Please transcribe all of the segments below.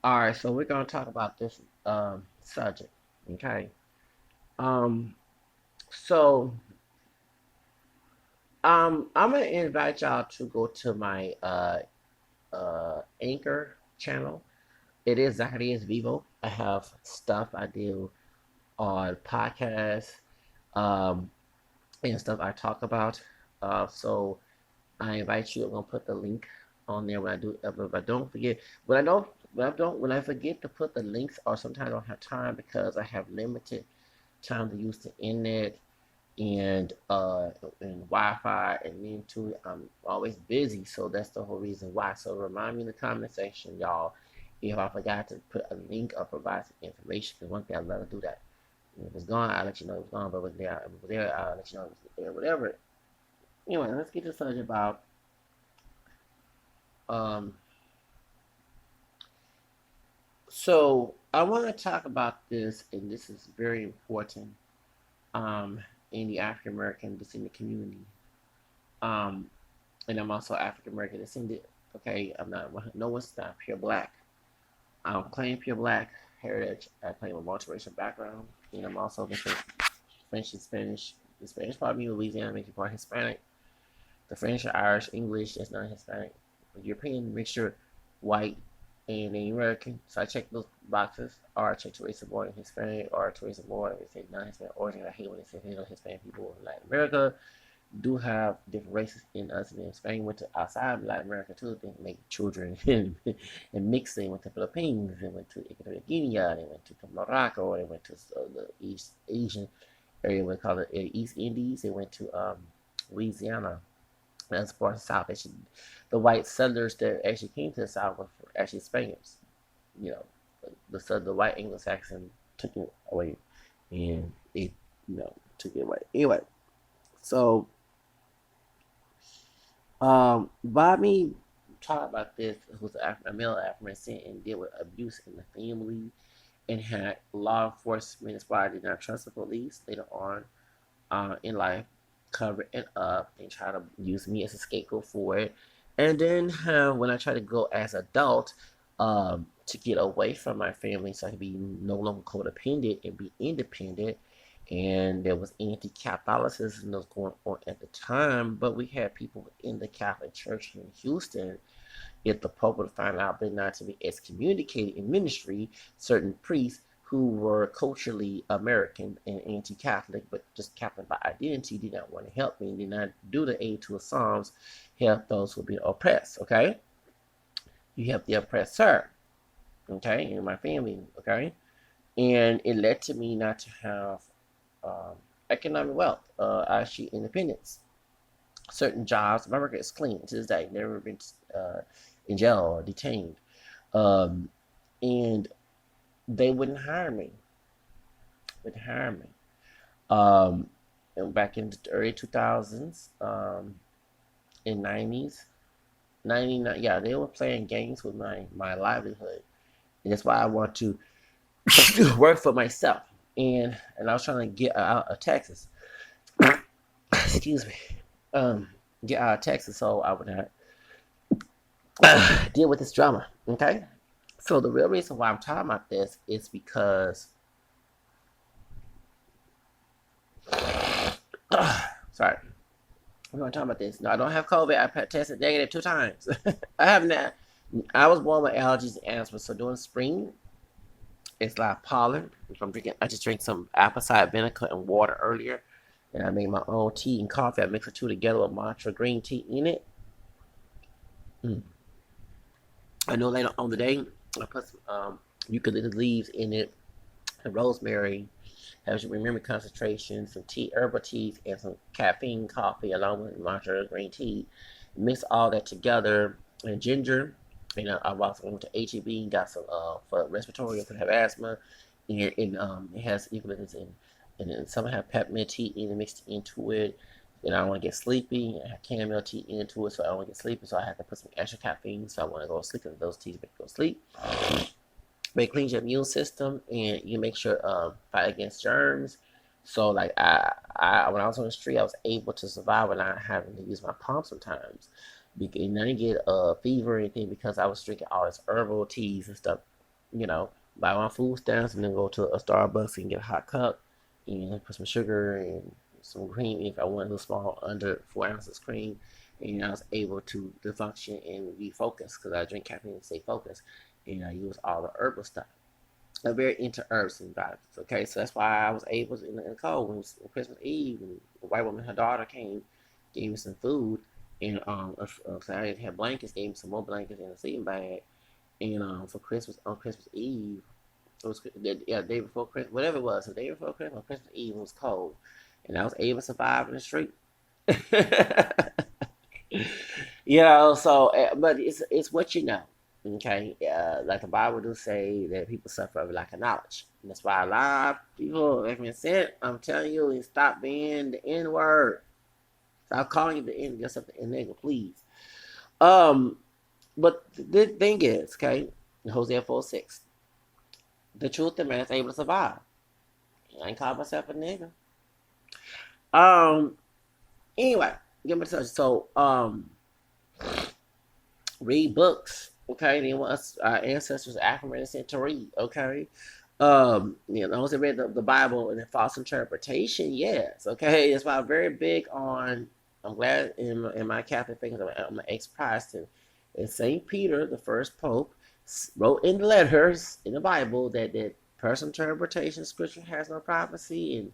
All right, so we're gonna talk about this subject. Okay. Um. So I'm gonna invite y'all to go to my Anchor channel. It is Zacchaeus Vivo. I have stuff I do on podcasts, um, and stuff I talk about. So I invite you. I'm gonna put the link on there when I do. If I don't forget, when I forget to put the links, or sometimes I don't have time because I have limited time to use the internet and Wi-Fi, and then too I'm always busy, so that's the whole reason why. So remind me in the comment section, y'all, if I forgot to put a link or provide some information. Because one thing I'd love to do that. If it's gone, I'll let you know it's gone. But if it's there, I'll let you know it's there. Whatever. Anyway, let's get to something about um. So I want to talk about this, and this is very important um in the African American descendant community. Um, and I'm also African American descendant. Okay, I'm not. No one's not pure black. I don't claim pure black heritage. I claim a multiracial background, and I'm also French and Spanish. The Spanish part of me, Louisiana, makes me part Hispanic. The French, Irish, English, that's not Hispanic. The European mixture, white and American. So I check those boxes. Or I check to race of born Hispanic, or to race of born. They say non-Hispanic origin. I hate when they say they know Hispanic people in Latin America do have different races in us. And then Spain went to outside of Latin America too. They make children and mix. They went to Philippines. They went to Equatorial Guinea. They went to Morocco. They went to the East Asian area. We call it East Indies. They went to Louisiana. That's part of the South. Actually, the white settlers that actually came to the South were actually Spaniards. You know, the white Anglo-Saxon took it away, and it took it away. Anyway, so by me talking about this, who's a male African and deal with abuse in the family and had law enforcement, that's why I did not trust the police later on in life, cover it up and try to use me as a scapegoat for it. And then when I try to go as adult to get away from my family so I could be no longer codependent and be independent, and there was anti-Catholicism that was going on at the time, but we had people in the Catholic Church in Houston. If the Pope would find out they're not to be excommunicated in ministry, certain priests who were culturally American and anti-Catholic, but just Catholic by identity, did not want to help me, did not do the aid to the Psalms, help those who have been oppressed. Okay, you help the oppressor. Okay, in my family. Okay, and it led to me not to have um, economic wealth, actually independence. Certain jobs, my record is clean to this day. Never been in jail or detained, um, and they wouldn't hire me. Wouldn't hire me. Um, and back in the early 2000s, in 90s, 99. Yeah, they were playing games with my livelihood, and that's why I want to work for myself. And I was trying to get out of Texas. Excuse me. Um, get out of Texas so I would not deal with this drama. Okay. So the real reason why I'm talking about this is because, sorry, we're gonna talk about this. No, I don't have COVID. I tested negative 2 times. I have not. I was born with allergies and asthma. So during spring, it's like pollen. If I'm drinking, I just drank some apple cider vinegar and water earlier, and I made my own tea and coffee. I mix the two together with matcha green tea in it. Mm. I know later on the day I put some eucalyptus leaves in it, and rosemary, helps you remember concentration, some tea, herbal teas, and some caffeine coffee along with matcha green tea. Mix all that together, and ginger. And I also went to HEB and got some for respiratory if you have asthma. And it has eucalyptus and then some have peppermint tea in it mixed into it. And I don't want to get sleepy. I have chamomile tea into it, so I don't want to get sleepy. So I have to put some extra caffeine, so I want to go to sleep. And those teas make you go to sleep. But it cleans your immune system, and you make sure fight against germs. So like when I was on the street, I was able to survive without having to use my pump sometimes. And I didn't get a fever or anything because I was drinking all this herbal teas and stuff. you know, buy my food stamps and then go to a Starbucks and get a hot cup and put some sugar and some cream if I wanted a small under 4 ounces cream. And I was able to function and be focused because I drink caffeine to stay focused. And I use all the herbal stuff. I'm very into herbs and vitamins. Okay, so that's why I was able to, in the cold when it was Christmas Eve, and a white woman, her daughter came, gave me some food, and so I didn't have blankets, gave me some more blankets and a sleeping bag, and for Christmas on Christmas Eve, it was the day before Christmas, whatever it was, the day before Christmas, on Christmas Eve it was cold, and I was able to survive in the street. So but it's what you know. Okay, like the Bible do say that people suffer of lack of knowledge. And that's why a lot of people, like I said, I'm telling you, stop being the N word. Stop calling it the N, yourself the N nigga, please. Um, but the thing is, okay, in Hosea 4:6, the truth that man is able to survive. I ain't call myself a nigga. Um, anyway, give me a touch. So, read books. Okay, they want us, our ancestors, African sent to read. Okay, those that read the Bible and the false interpretation, yes. Okay, that's why I'm very big on. I'm glad in my Catholic faith, I'm an ex-Protestant. And Saint Peter, the first pope, wrote in the letters in the Bible that personal interpretation, scripture has no prophecy, and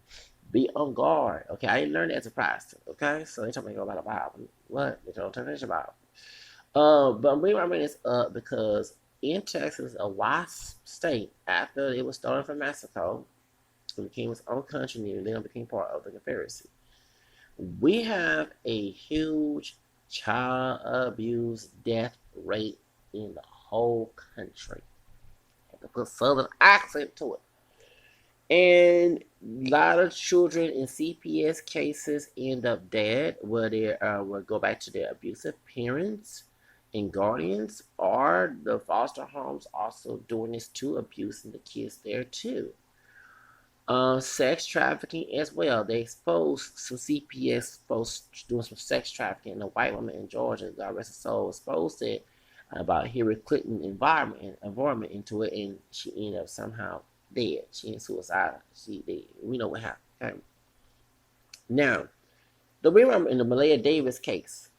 be on guard. Okay, I didn't learn that as a Protestant. Okay, so they told me to go about the Bible. What? They don't turn about. But I'm bringing this up because in Texas, a lost state, after it was stolen from Mexico, it became its own country and then became part of the Confederacy. We have a huge child abuse death rate in the whole country. I have to put southern accent to it. And a lot of children in CPS cases end up dead, where they will go back to their abusive parents and guardians, or the foster homes also doing this too, abusing the kids there too. Sex trafficking as well. They exposed some CPS exposed doing some sex trafficking. And a white woman in Georgia, God rest her soul, exposed it about Hillary Clinton environment into it, and she ended up somehow dead. She ain't suicidal. She dead. We know what happened. Okay? Now, the reason in the Malaya Davis case,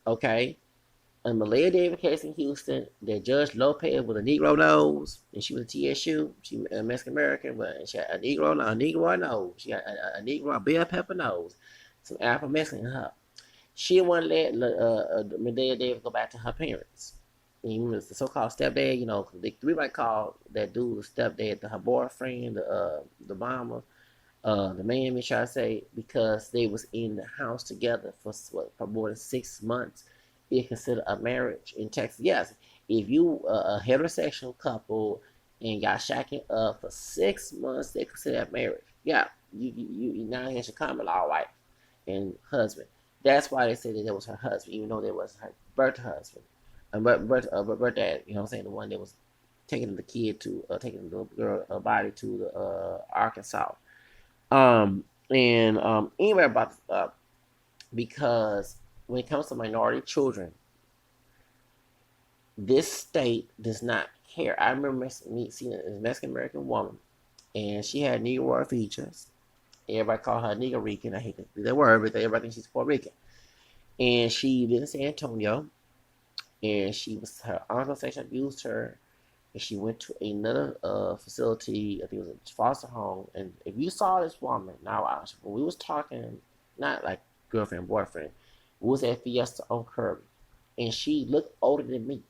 okay, in Malaya Davis case in Houston, that Judge Lopez with a Negro nose, and she was a TSU. She was a Mexican American, but she had a Negro nose. She had a Negro, a bell pepper nose, some Afro Mexican in her. She wouldn't let Medea Davis go back to her parents. He was the so-called stepdad. We might call that dude the stepdad to her boyfriend, the mama, the man, me try to say, because they was in the house together for more than 6 months. It considered a marriage in Texas. Yes, if you a heterosexual couple and got shacking up for 6 months, they consider that marriage. Yeah, you now has your common law wife and husband. That's why they said that was her husband, even though that was her birth husband, birth dad. You know what I'm saying? The one that was taking the kid to taking the girl body to the Arkansas. Anyway about because when it comes to minority children, this state does not care. I remember seeing a Mexican American woman, and she had Negro features. Everybody called her Negro Rican. I hate that word, but everybody thinks she's Puerto Rican. And she lived in San Antonio, and her uncle sexually abused her, and she went to another facility. I think it was a foster home. And if you saw this woman, now when we was talking, not like girlfriend boyfriend, we was at Fiesta on Kirby, and she looked older than me.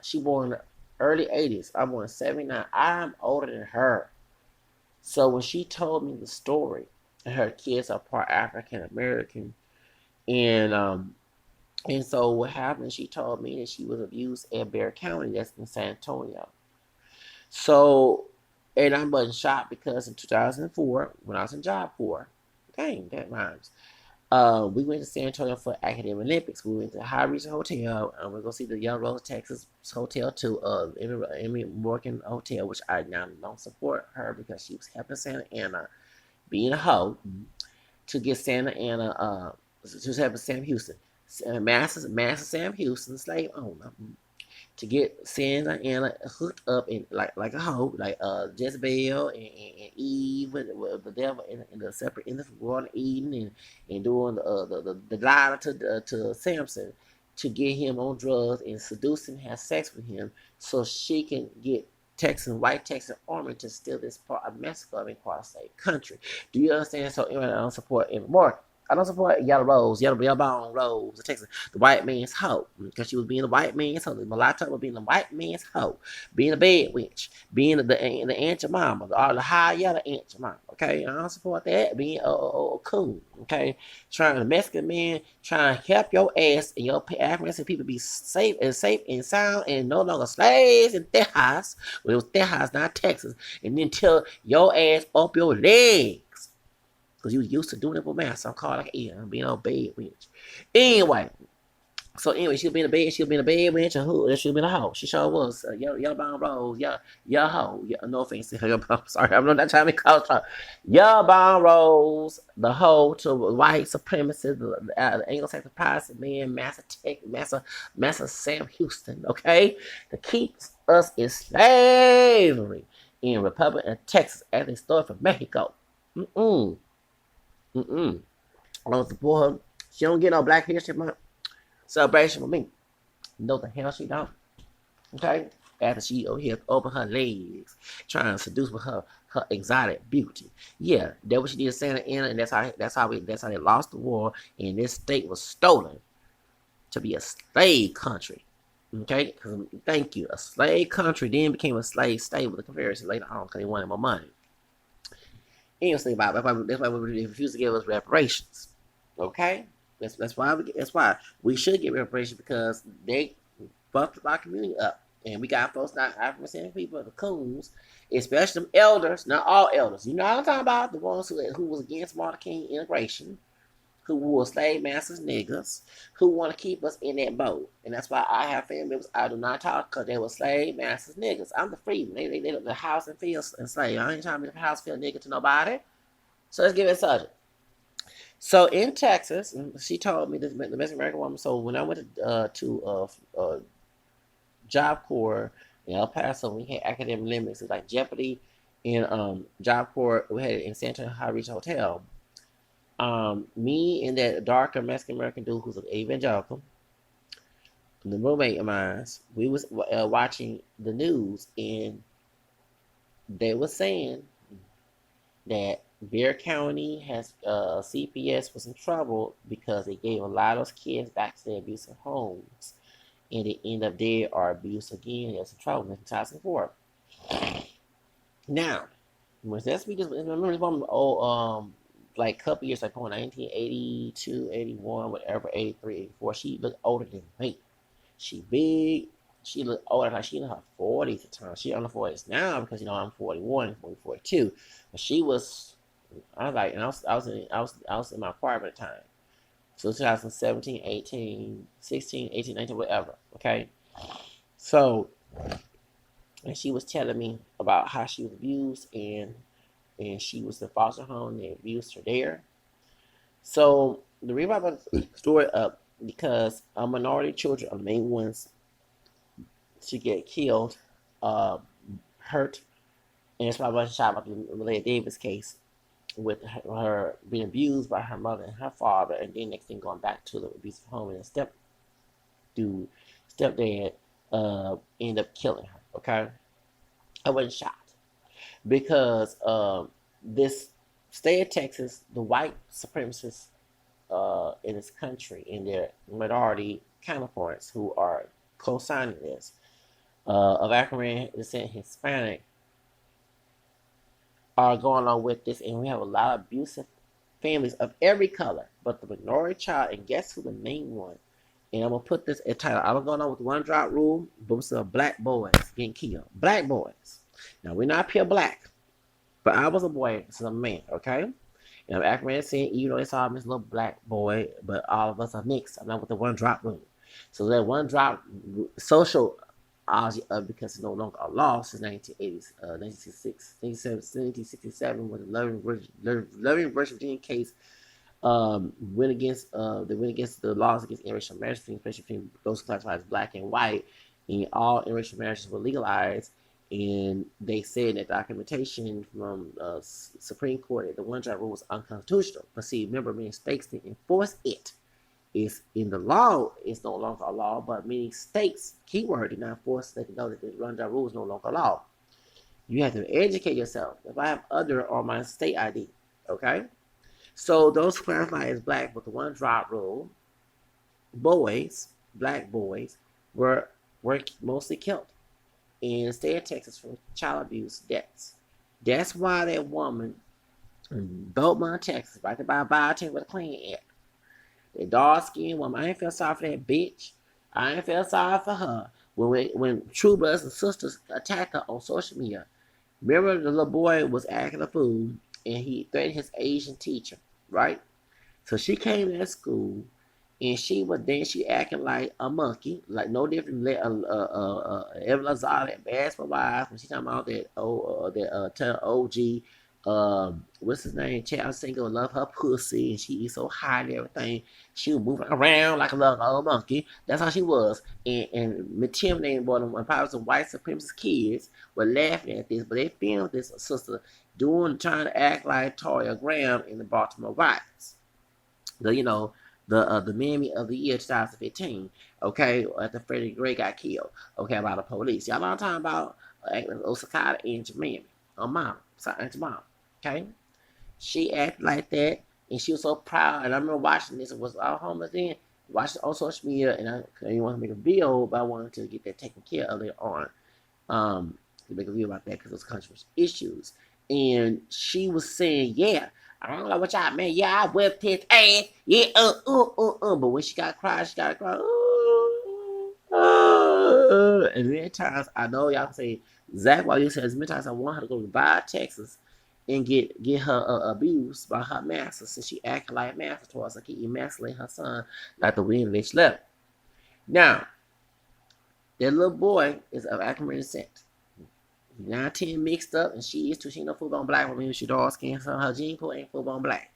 She born in the early 80s. I'm born in 79. I'm older than her. So when she told me the story, and her kids are part African American, and so what happened? She told me that she was abused at Bexar County, that's in San Antonio. So, and I wasn't shocked because in 2004, when I was in Job Corps, dang, that rhymes. We went to San Antonio for Academic Olympics. We went to High Region Hotel, and we're gonna see the Young Rose, Texas Hotel too. Emmy Morgan Hotel, which I now don't support her because she was helping Santa Ana, being a hoe, to get Santa Ana. She was helping Sam Houston, Master Sam Houston, slave owner, to get Santa Anna hooked up in like a hoe, like Jezebel and Eve with the devil in the separate in the Garden of Eden and doing the lie to Samson to get him on drugs and seduce him, have sex with him, so she can get white Texan army to steal this part of Mexico and part of state country. Do you understand? So anyway, I don't support anymore. I don't support Yellow Rose, Yellow Bone Rose, the Texas, the white man's hoe, because she was being the white man's hoe. The mulatto was being the white man's hoe, being a bed witch, being the Aunt Jemima, or the high yellow Aunt Jemima. Okay, I don't support that. Being a coon. Okay, trying the Mexican man trying to help your ass and your African people be safe and sound and no longer slaves in Texas. Well, it was Texas, not Texas, and then tell your ass up your legs. Because you was used to doing it with math. So I'm called like, yeah, I'm being a bed witch. Anyway, she'll be in a bed. She'll be in a bed witch. And who? She'll be in a hoe. She sure was. Yellow Bone Rose. Yeah, hoe. Yeah, no offense to her. I'm sorry. I'm not trying to make college talk. Yellow Bone Rose, the hoe to white supremacists, the Anglo-Saxon Protestant man, Master Sam Houston. Okay, to keep us in slavery in Republic of Texas as they stole from Mexico. I don't support her. She don't get no Black History Month celebration with me. No, the hell she don't. Okay? After she over here open her legs, trying to seduce with her exotic beauty. Yeah, that's what she did to Santa Anna, and that's how they lost the war, and this state was stolen to be a slave country. Okay? Thank you. A slave country then became a slave state with the Confederacy later on because they wanted more money. Anything about it. That's why we refuse to give us reparations. Okay, that's why we should get reparations because they fucked our community up, and we got folks not African people, the coons, especially them elders. Not all elders. You know what I'm talking about? The ones who was against Martin King integration, who were slave masters niggas, who want to keep us in that boat. And that's why I have family members I do not talk because they were slave masters niggas. I'm the freedom. They the house and field and slave. I ain't trying to be the house field nigga to nobody. So let's give it a subject. So in Texas, she told me, the Mexican American woman, so when I went to Job Corps in El Paso, we had academic limits. It's like Jeopardy in Job Corps, we had it in Santa High Reach Hotel. Me and that darker Mexican American dude who's an evangelical, the roommate of mine, we was watching the news, and they were saying that Bexar County has CPS was in trouble because they gave a lot of those kids back to their abusive homes, and they end up dead or abused again. There's some trouble in 2004. Now, let's be just remember this woman old like a couple years like 1982, 81, whatever, 83, 84. She looked older than me. She big. She looked older, like she in her 40s at the time. She on the 40s now because I'm 41, 42. But she was, I was like, and I was in my apartment at the time. So 2017, 18, 16, 18, 19, whatever. Okay. So, and she was telling me about how she was abused and she was in foster home and they abused her there. So the reason I brought the story up because minority children are the main ones to get killed, hurt, and that's why I was shot about the Malia Davis case with her being abused by her mother and her father, and then next thing going back to the abusive home and stepdad ended up killing her. Okay, I wasn't shot because this state of Texas, the white supremacists in this country and their minority counterparts who are co-signing this of African descent, Hispanic, are going on with this, and we have a lot of abusive families of every color, but the minority child, and guess who the main one? And I'm gonna put this in title. I'm going on with the one drop rule, but we still black boys getting killed. Black boys. Now we're not pure black, but I was a boy, so I'm a man, okay? And I'm African descent, even though they saw this little black boy, but all of us are mixed. I'm not with the one drop rule. So that one drop social because it's no longer a law since 1980s, 1967 when the Loving versus Virginia case went against the laws against interracial marriage, especially between those classified as black and white, and all interracial marriages were legalized. And they said that documentation from Supreme Court that the one-child rule was unconstitutional. But see, remember, many states didn't enforce it. It's in the law. It's no longer a law, but many states, keyword, did not enforce that to know that the one-child rule is no longer a law. You have to educate yourself. If I have other on my state ID, okay? So those classified as black with the one-drop rule, black boys, were mostly killed in the state of Texas from child abuse deaths. That's why that woman in Belmont, Texas, right there by Biotin with a Clean Act, the dark-skinned woman, I ain't feel sorry for that bitch. I ain't feel sorry for her. When True Brothers and Sisters attacked her on social media, remember the little boy was acting a fool and he threatened his Asian teacher, right? So she came to school and she acting like a monkey, like no different than Evan Lazard at Basketball Wives when she talking about that OG, what's his name? Child Single love her pussy and she is so high and everything. She was moving around like a little old monkey. That's how she was. And intimidating boy, and probably some white supremacist kids were laughing at this, but they filmed this sister trying to act like Toya Graham in the Baltimore riots. The Miami of the year 2015, okay, after Freddie Gray got killed, okay, by the police. Y'all know what I'm talking about? Osakata and Miami. Mom, okay? She acted like that, and she was so proud, and I remember watching this, it was all homeless then, watched it on social media, and I didn't want to make a video, but I wanted to get that taken care of later on, to make a video about that, because it was controversial issues, and she was saying, yeah, I don't know what y'all, man. Yeah, I whipped his ass. Yeah, But when she got cry, and many times, I know y'all can say, Zach, while you says many times I want her to go to Dubai, Texas, and get her abused by her master, since she acting like master towards her, keep emasculating her son like the wind which left. Now, that little boy is of African descent. 9-10 mixed up, and she is too. She ain't no full-blown black woman. She dark skin, so her gene pool ain't full-blown black.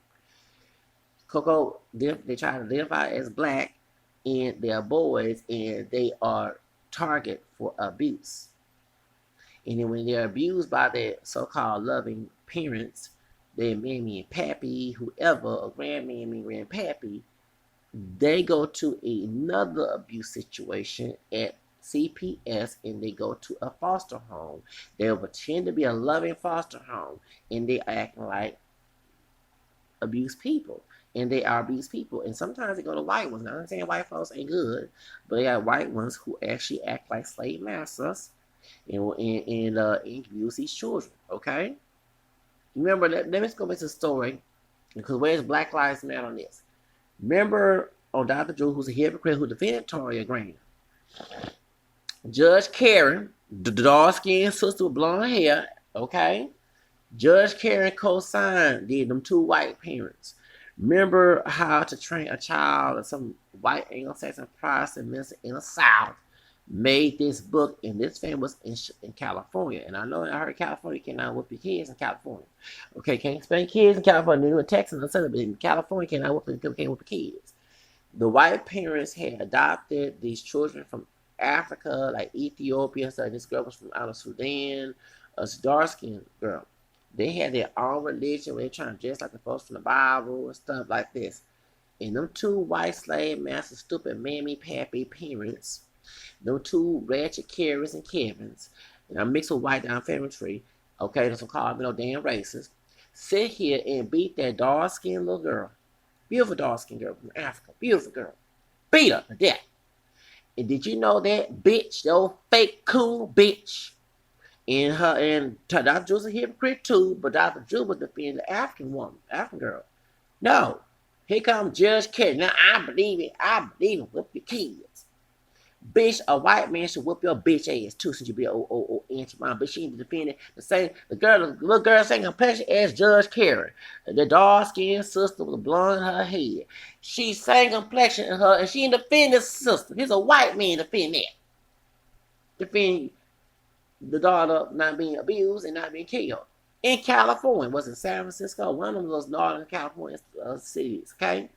Coco, they try to identify as black, and they are boys, and they are target for abuse. And then when they're abused by their so-called loving parents, their mammy and pappy, whoever, or grandmammy, grandpappy, they go to another abuse situation at CPS, and they go to a foster home. They'll pretend to be a loving foster home, and they acting like abused people, and they are abused people. And sometimes they go to white ones. Now, I'm saying white folks ain't good, but they got white ones who actually act like slave masters and abuse these children. Okay, remember that. Let me go back to the story, because where's Black Lives Matter on this? Remember on Dr. Drew, who's a hypocrite who defended Toya Graham. Judge Karen, the dark-skinned sister with blonde hair, okay? Judge Karen co-signed them two white parents. Remember how to train a child, or some white Anglo-Saxon Protestant minister in the South made this book, and this family was in California. And I know I heard California cannot whoop your kids in California. Okay, can't spank kids in California. New in Texas, but in California can't whoop the kids. The white parents had adopted these children from Africa, like Ethiopia. So this girl was from out of Sudan, a dark-skinned girl. They had their own religion where they're trying to dress like the folks from the Bible and stuff like this. And them two white slave master, stupid mammy, pappy parents, them two ratchet Karens and Kevins, and I'm mixed with white down family tree, okay, that's what called me no damn racist, sit here and beat that dark-skinned little girl. Beautiful dark-skinned girl from Africa. Beautiful girl. Beat her to death. And did you know that bitch, the old fake cool bitch, and Dr. Drew's a hypocrite too, but Dr. Drew was defending the African woman, African girl. No. Here comes Judge Karen. Now I believe it. Whip your kids. Bitch, a white man should whoop your bitch ass too, since you be an old auntie mom. But she ain't defending the little girl saying complexion as Judge Karen. The dark-skinned sister with a blonde in her head. She sang complexion in her, and she ain't defending the sister. Here's a white man defending that. Defending the daughter not being abused and not being killed. In California, was in San Francisco, one of those northern California cities, okay?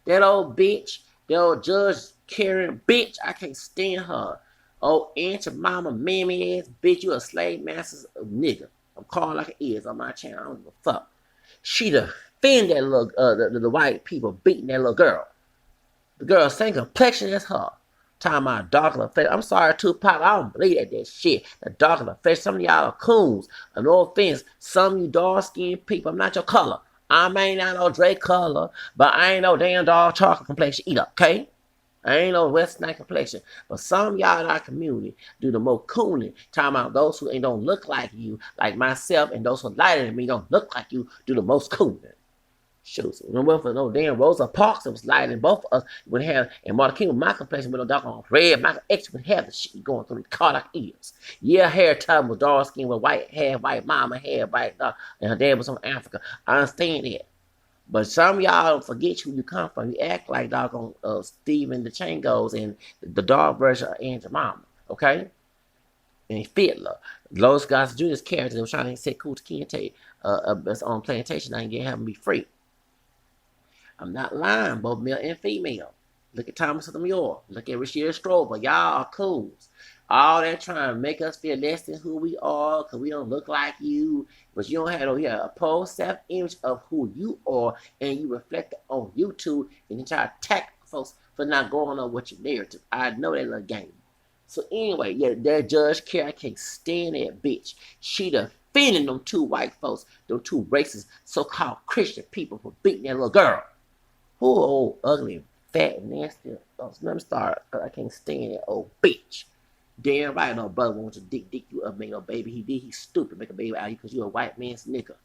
That old bitch The old Judge Karen bitch, I can't stand her. Oh, Aunt your mama, mammy ass bitch, you a slave master nigga. I'm calling like it is on my channel. I don't give a fuck. She defend that little the white people beating that little girl. The girl same complexion as her. Talking about darker face. I'm sorry, Tupac. I don't believe that shit. The darker face. Some of y'all are coons. And no offense, some of you dark skinned people, I'm not your color. I ain't not no Drake color, but I ain't no damn dog chocolate complexion either, okay? I ain't no West Night complexion. But some of y'all in our community do the most cooning. Talking about those who ain't don't look like you, like myself, and those who lighter than me don't look like you, do the most cooning. Shoot, remember for no damn Rosa Parks that was lying in both of us would have, and Martin King with my complexion with no dark on red. Michael X would have the shit going through the Cardiac ears. Yeah, hair time was dark skin with white hair, white mama hair, white dog, and her dad was from Africa. I understand that. But some of y'all forget who you come from. You act like doggone Steven the Changos and the dog version of Aunt Mama, okay? And Fiddler. Los Goss Jr.'s character that was trying to say Kunta Kinte on plantation, I ain't get him be free. I'm not lying, both male and female. Look at Thomas Sotomayor. Look at Rashida Strober. Y'all are cools. All that trying to make us feel less than who we are because we don't look like you. But you don't have a post self-image of who you are and you reflect it on YouTube and you try to attack folks for not going on with your narrative. I know that little game. So anyway, yeah, that Judge Carey, I can't stand that bitch. She defending them two white folks, them two racist so-called Christian people for beating that little girl. Who old, ugly, fat, nasty. Let me start. I can't stand that old bitch. Damn right, no brother wants to dick you up, make no baby. He did. He's stupid, make a baby out of you because you're a white man's nigga.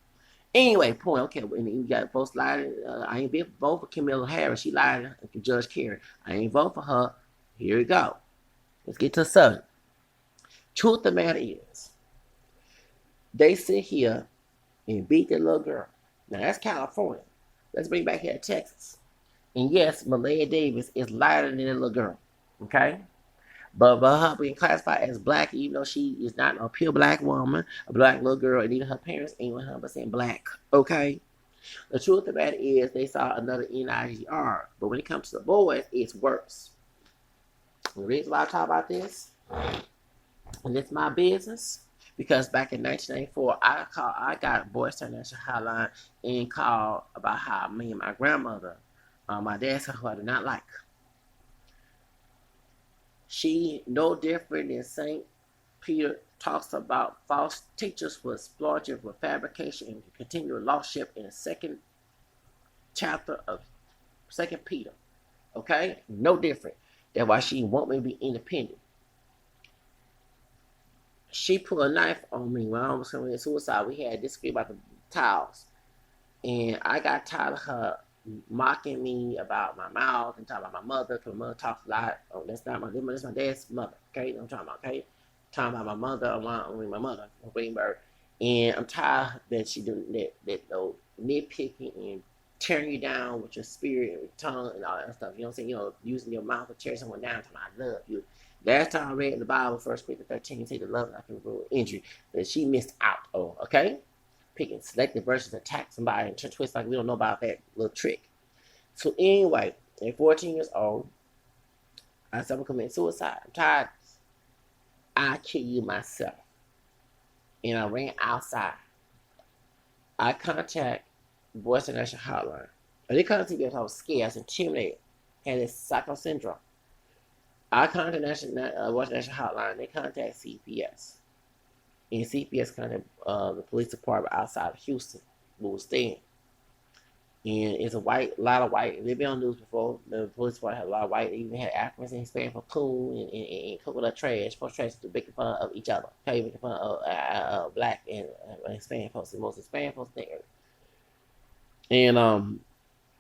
Anyway, point. Okay, and you got folks lying. I ain't been vote for Kamala Harris. She lied to Judge Karen. I ain't vote for her. Here we go. Let's get to the subject. Truth of the matter is, they sit here and beat that little girl. Now that's California. Let's bring back here to Texas. And yes, Malaya Davis is lighter than a little girl, okay? But her being classified as black, even though she is not a pure black woman, a black little girl, and even her parents ain't 100% black, okay? The truth of the matter is they saw another NIGR. But when it comes to the boys, it's worse. The reason why I talk about this, and it's my business, because back in 1994, I got Boys to National Hotline and called about how me and my grandmother, my dad said who I did not like. She no different than St. Peter talks about false teachers for exploiting for fabrication and continual lordship in the second chapter of 2 Peter. Okay? No different. That's why she want me to be independent. She put a knife on me when I was committing suicide. We had a disagreement about the towels. And I got tired of her mocking me about my mouth and talking about my mother, because my mother talks a lot. Oh, that's my dad's mother, okay? I'm talking about, okay? Talking about my mother, my mother, Greenberg. And I'm tired that she doing that nitpicking and tearing you down with your spirit and your tongue and all that stuff. You know what I'm saying? Using your mouth to tear someone down, talking about I love you. Last time I read in the Bible, 1 Corinthians 13, say the love I can rule injury, that she missed out on, okay? Picking selected verses, attack somebody and twist like we don't know about that little trick. So anyway, at 14 years old, I said I'm committing suicide. I'm tired. I kill you myself. And I ran outside. I contact Boys National Hotline. And they contacted me because I was scared, I was intimidated, had this psycho syndrome. I contact Boys National Hotline. They contact CPS. And CPS contacted the police department outside of Houston, who was staying. And it's a lot of white. They've been on the news before. The police department had a lot of white. They even had Africans and Hispanic for cool and coconut trash, post trash to making fun of each other. Okay, making fun of black and Hispanic folks. The most Hispanic folks there. And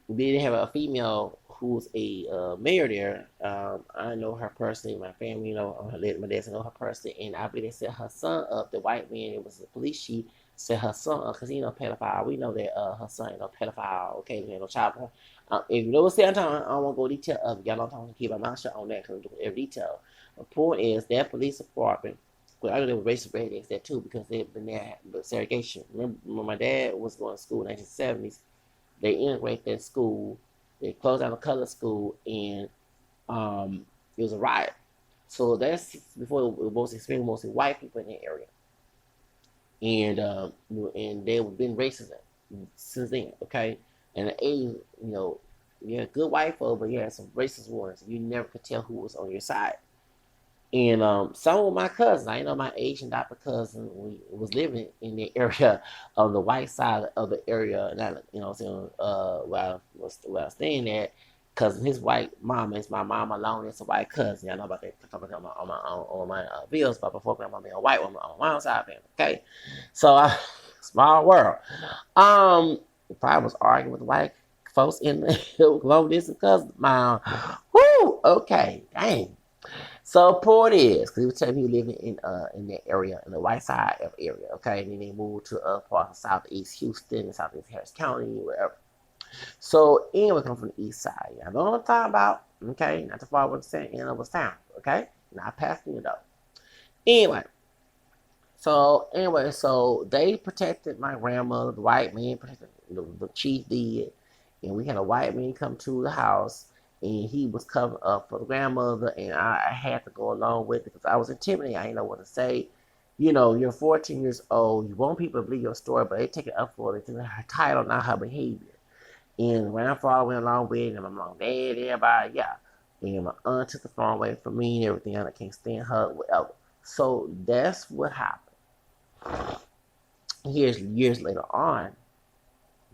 they have a female who's a mayor there. I know her personally. My family, my dad know her personally, and I believe they set her son up. The white man, it was the police chief, set her son up because he no pedophile. We know that her son ain't no pedophile. Okay, he ain't no child. If you know what's saying, I don't want to go detail of it. Y'all don't want to keep my mouth shut on that because I'm doing every detail. The point is that police department. Well, I know they were racist ratings that too because they've been there with segregation. Remember when my dad was going to school in the 1970s? They integrate that school They closed down the color school, and it was a riot. So that's before it was mostly white people in the area, and and they've been racist since then. Okay, and the Asian, yeah, good white folk, but yeah, some racist ones. You never could tell who was on your side. And some of my cousins, I know my Asian adopted cousin, we was living in the area of the white side of the area, and that, what I'm saying, where I was staying at, because his white mama is my mama alone, it's a white cousin. I know about that talking on my bills, but before I'm being a white woman on my side family, okay? So, small world. If I was arguing with white folks in the long distance cousin, whoo, okay, dang. So point is, because he was telling me he was living in that area, in the white side of area, okay? And then they moved to other parts of southeast Houston and southeast Harris County, wherever. So anyway, come from the east side. I know what I'm talking about, okay? Not too far from St. Anna was town, okay? Not past me though. Anyway, so they protected my grandmother. The white man protected the chief did, and we had a white man come to the house, and he was covering up for the grandmother, and I had to go along with it because I was intimidated. I didn't know what to say. You're 14 years old. You want people to believe your story, but they take it up for it. It's her title, not her behavior. And grandfather went along with it, and my mom, dad, everybody, yeah. And my aunt took the phone away from me and everything, and I can't stand her, whatever. So that's what happened. Years later on,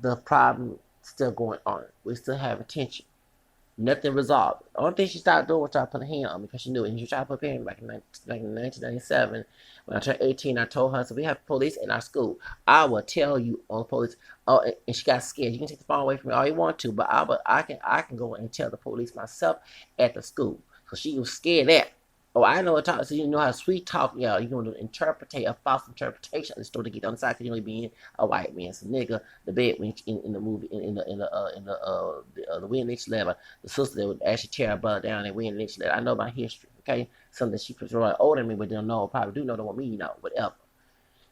the problem still going on. We still have tension. Nothing resolved. The only thing she started doing was trying to put a hand on me because she knew it. And she tried to put a hand back in 1997. When I turned 18, I told her, so we have police in our school. I will tell you on police. Oh, and she got scared. You can take the phone away from me all you want to, but I can go and tell the police myself at the school. So she was scared of that. Oh, I know what talk. So you know how to sweet talk. Yeah, you're going to interpret a false interpretation of the story to get on the side because you're only being a white man, it's a nigga. The bed in the movie the Win Niche letter, the sister that would actually tear her brother down and Win Niche letter. I know my history. Okay, something that she was really older than me, but don't know. Probably do know. Don't want me, whatever.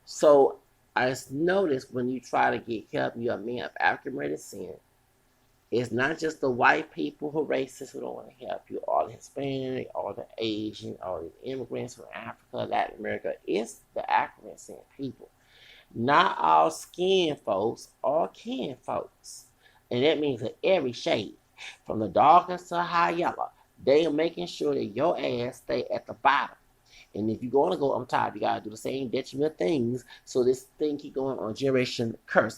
So I noticed when you try to get help, you're a man of African descent. It's not just the white people who are racist who don't want to help you. All the Hispanic, all the Asian, all the immigrants from Africa, Latin America. It's the African descent people. Not all skin folks, all kin folks. And that means that every shade, from the darkest to high yellow, they are making sure that your ass stay at the bottom. And if you're going to go on top, you got to do the same detrimental things so this thing keep going on generation curse.